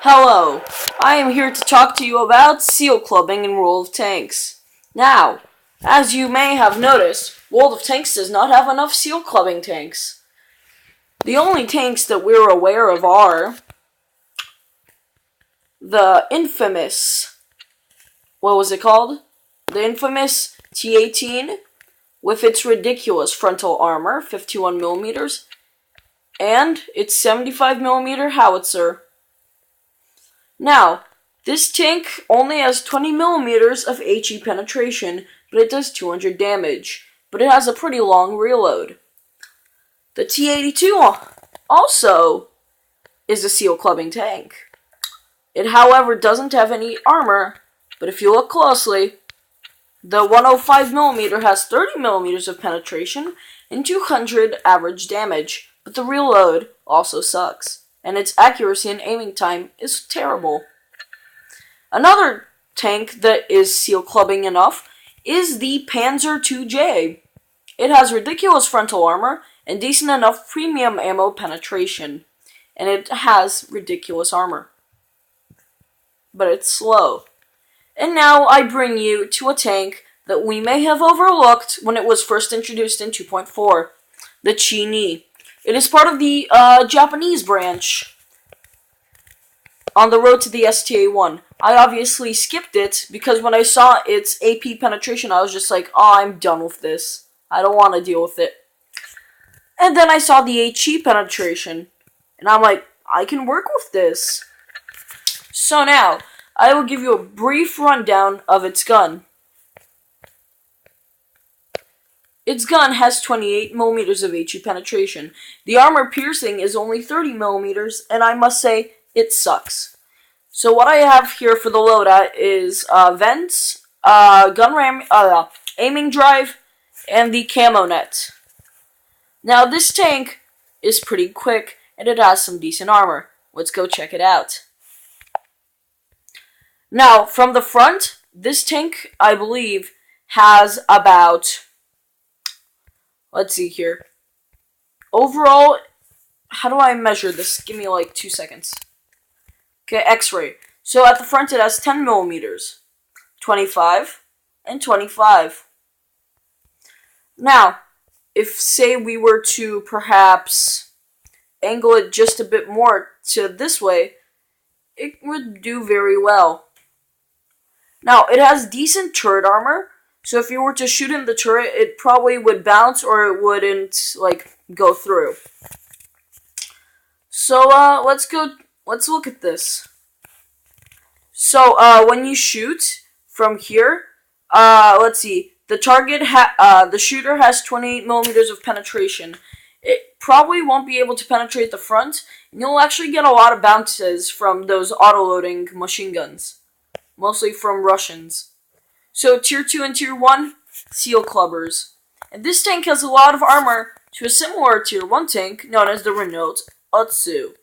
Hello, I am here to talk to you about seal clubbing in World of Tanks. Now, as you may have noticed, World of Tanks does not have enough seal clubbing tanks. The only tanks that we're aware of are the infamous, what was it called? The infamous T18 with its ridiculous frontal armor, 51mm, and its 75mm howitzer. Now, this tank only has 20mm of HE penetration, but it does 200 damage, but it has a pretty long reload. The T82 also is a seal clubbing tank. It, however, doesn't have any armor, but if you look closely, the 105mm has 30mm of penetration and 200 average damage, but the reload also sucks, and its accuracy and aiming time is terrible. Another tank that is seal clubbing enough is the Pz2j. It has ridiculous frontal armor and decent enough premium ammo penetration, and it has ridiculous armor. But it's slow. And now I bring you to a tank that we may have overlooked when it was first introduced in 2.4, the Chi-Ni. It is part of the Japanese branch on the road to the STA1. I obviously skipped it because when I saw its AP penetration, I was just like, oh, I'm done with this. I don't want to deal with it. And then I saw the HE penetration, and I'm like, I can work with this. So now, I will give you a brief rundown of its gun. Its gun has 28mm of HE penetration. The armor piercing is only 30mm, and I must say, it sucks. So what I have here for the loadout is vents, gun ram, aiming drive, and the camo net. Now this tank is pretty quick, and it has some decent armor. Let's go check it out. Now, from the front, this tank, I believe, has about, let's see here. Overall, how do I measure this? Give me like 2 seconds. Okay, X-ray. So at the front it has 10mm, 25, and 25. Now, if, say, we were to perhaps angle it just a bit more to this way, it would do very well. Now, it has decent turret armor, so if you were to shoot in the turret, it probably would bounce or it wouldn't, like, go through. So, let's look at this. So, when you shoot from here, let's see, the shooter has 28mm of penetration. It probably won't be able to penetrate the front, and you'll actually get a lot of bounces from those auto-loading machine guns. Mostly from Russians. So, Tier 2 and Tier 1, seal clubbers. And this tank has a lot of armor to a similar Tier 1 tank known as the Renault Otsu.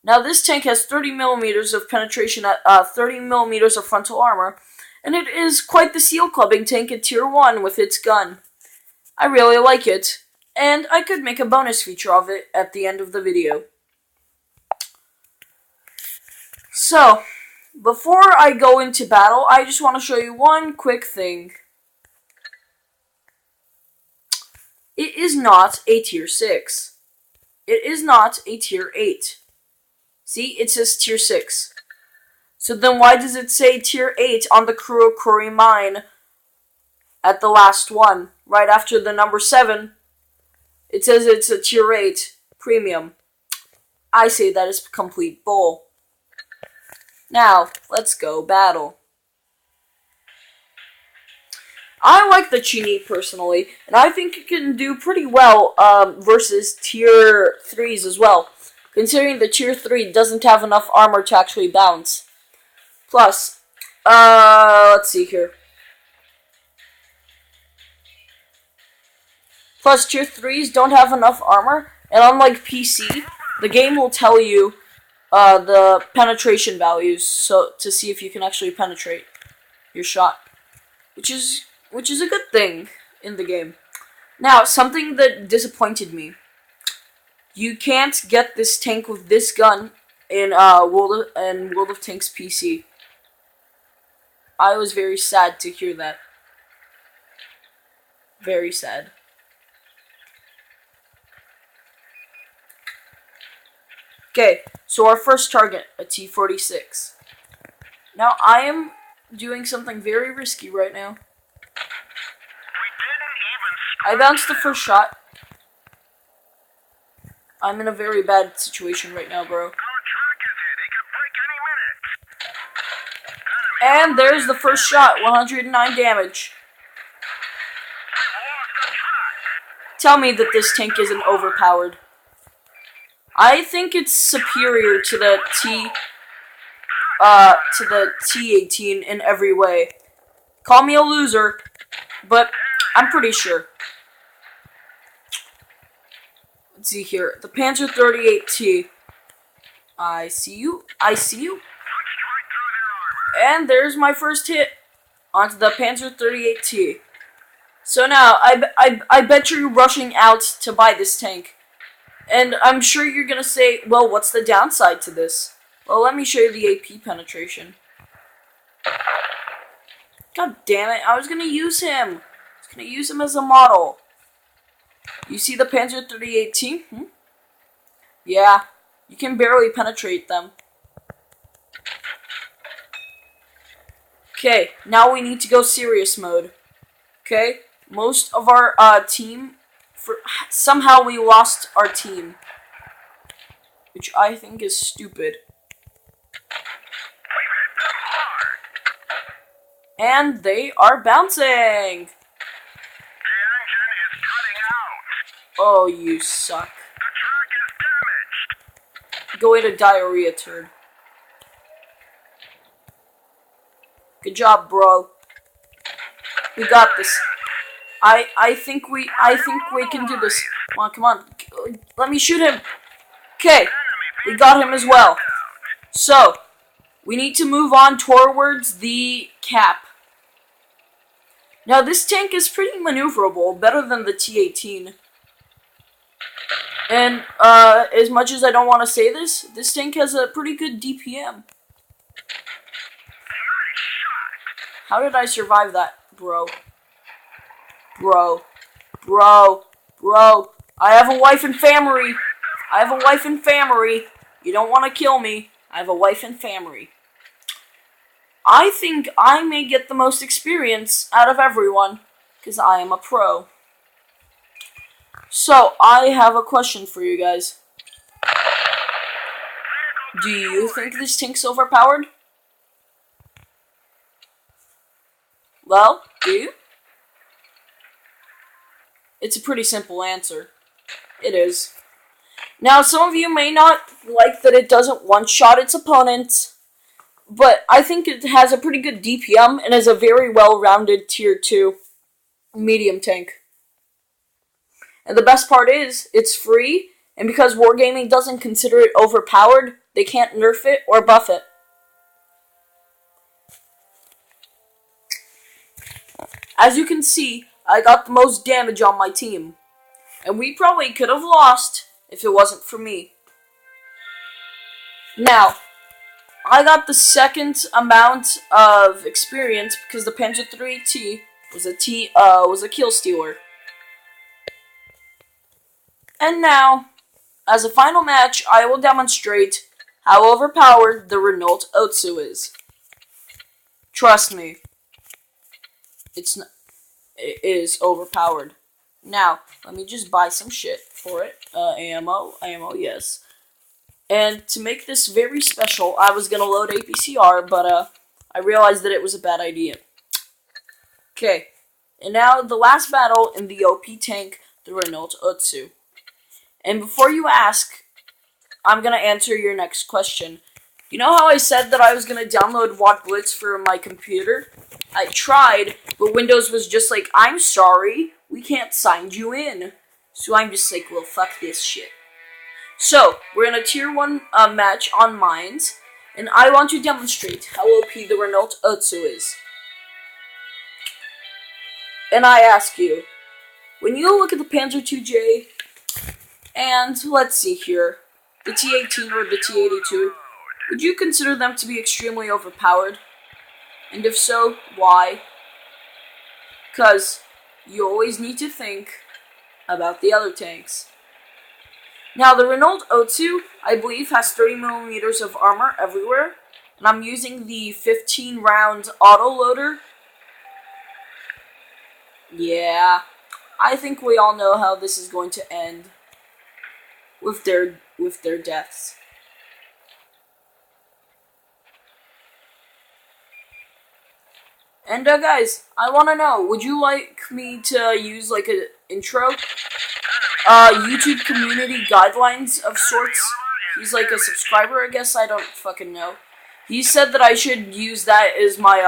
Now, this tank has 30mm of penetration at 30mm of frontal armor, and it is quite the seal clubbing tank at Tier 1 with its gun. I really like it, and I could make a bonus feature of it at the end of the video. So, before I go into battle, I just want to show you one quick thing. It is not a Tier 6. It is not a Tier 8. See, it says Tier 6. So then why does it say Tier 8 on the Kurokuri mine at the last one, right after the number 7? It says it's a Tier 8 premium. I say that is complete bull. Now, let's go battle. I like the Chi-Ni personally, and I think it can do pretty well versus Tier 3s as well, considering the Tier 3 doesn't have enough armor to actually bounce. Plus, let's see here. Plus, Tier 3s don't have enough armor, and unlike PC, the game will tell you the penetration values, so to see if you can actually penetrate your shot, which is a good thing in the game. Now, something that disappointed me: you can't get this tank with this gun in World of Tanks PC. I was very sad to hear that. Very sad. Okay, so our first target, a T-46. Now, I am doing something very risky right now. I bounced the first shot. I'm in a very bad situation right now, bro. And there's the first shot, 109 damage. Tell me that this tank isn't overpowered. I think it's superior to the T18 in every way. Call me a loser, but I'm pretty sure. Let's see here. The Pz2j. I see you. I see you. And there's my first hit onto the Pz2j. So now, I bet you're rushing out to buy this tank. And I'm sure you're gonna say, well, what's the downside to this? Well, let me show you the AP penetration. God damn it, I was gonna use him. I was gonna use him as a model. You see the Pz2j? Yeah, you can barely penetrate them. Okay, now we need to go serious mode. Okay, most of our team, somehow we lost our team, which I think is stupid. And they are bouncing. Oh, you suck. Go eat a diarrhea turd. Good job, bro. We got this. I think we can do this. Come on. Let me shoot him. Okay, we got him as well. So, we need to move on towards the cap. Now, this tank is pretty maneuverable, better than the T18. And, as much as I don't want to say this tank has a pretty good DPM. How did I survive that, bro? Bro. I have a wife and family. You don't want to kill me. I have a wife and family. I think I may get the most experience out of everyone, because I am a pro. So, I have a question for you guys. Do you think this tank's overpowered? Well, do you? It's a pretty simple answer. It is. Now, some of you may not like that it doesn't one-shot its opponents, but I think it has a pretty good DPM and is a very well-rounded Tier 2 medium tank. And the best part is, it's free, and because Wargaming doesn't consider it overpowered, they can't nerf it or buff it. As you can see, I got the most damage on my team. And we probably could have lost if it wasn't for me. Now, I got the second amount of experience because the Pz2j was a kill stealer. And now, as a final match, I will demonstrate how overpowered the Renault Otsu is. Trust me, it is overpowered. Now, let me just buy some shit for it. Ammo, yes. And to make this very special, I was gonna load APCR, but I realized that it was a bad idea. Okay, and now the last battle in the OP tank, the Renault Otsu. And before you ask, I'm gonna answer your next question. You know how I said that I was gonna download WAD Blitz for my computer? I tried, but Windows was just like, I'm sorry, we can't sign you in. So I'm just like, well, fuck this shit. So, we're in a Tier 1 match on Mines, and I want to demonstrate how OP the Renault Otsu is. And I ask you, when you look at the Pz2j, and let's see here, the T18 or the T82, would you consider them to be extremely overpowered? And if so, why? Because you always need to think about the other tanks. Now, the Renault O2, I believe, has 30mm of armor everywhere, and I'm using the 15-round auto-loader. Yeah, I think we all know how this is going to end with their deaths. And guys, I want to know, would you like me to use like an intro? YouTube community guidelines of sorts. He's like a subscriber, I guess. I don't fucking know. He said that I should use that as my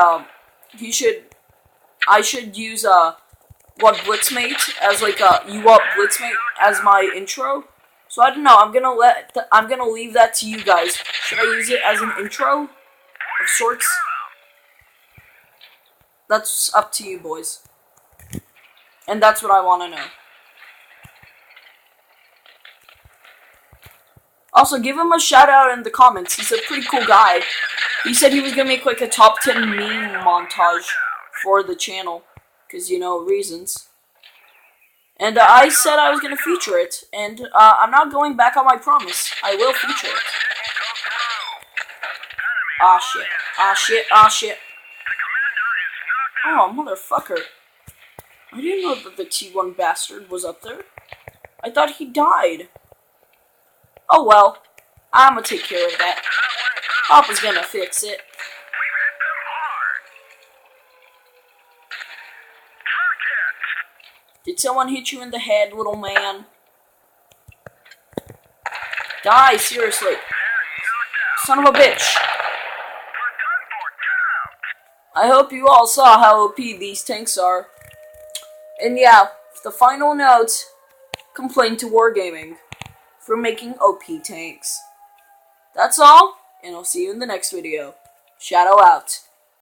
I should use what Blitzmate as like you up Blitzmate as my intro. So I don't know. I'm gonna leave that to you guys. Should I use it as an intro of sorts? That's up to you, boys. And that's what I want to know. Also, give him a shout out in the comments. He's a pretty cool guy. He said he was gonna make like a top 10 meme montage for the channel, because you know, reasons. And I said I was gonna feature it, and I'm not going back on my promise. I will feature it. Ah shit! Ah shit! Ah shit! Oh motherfucker! I didn't know that the T1 bastard was up there. I thought he died. Oh well, I'ma take care of that. Papa's gonna fix it. Did someone hit you in the head, little man? Die, seriously. Son of a bitch. I hope you all saw how OP these tanks are. And yeah, the final note, complain to Wargaming for making OP tanks. That's all, and I'll see you in the next video. Shadow out.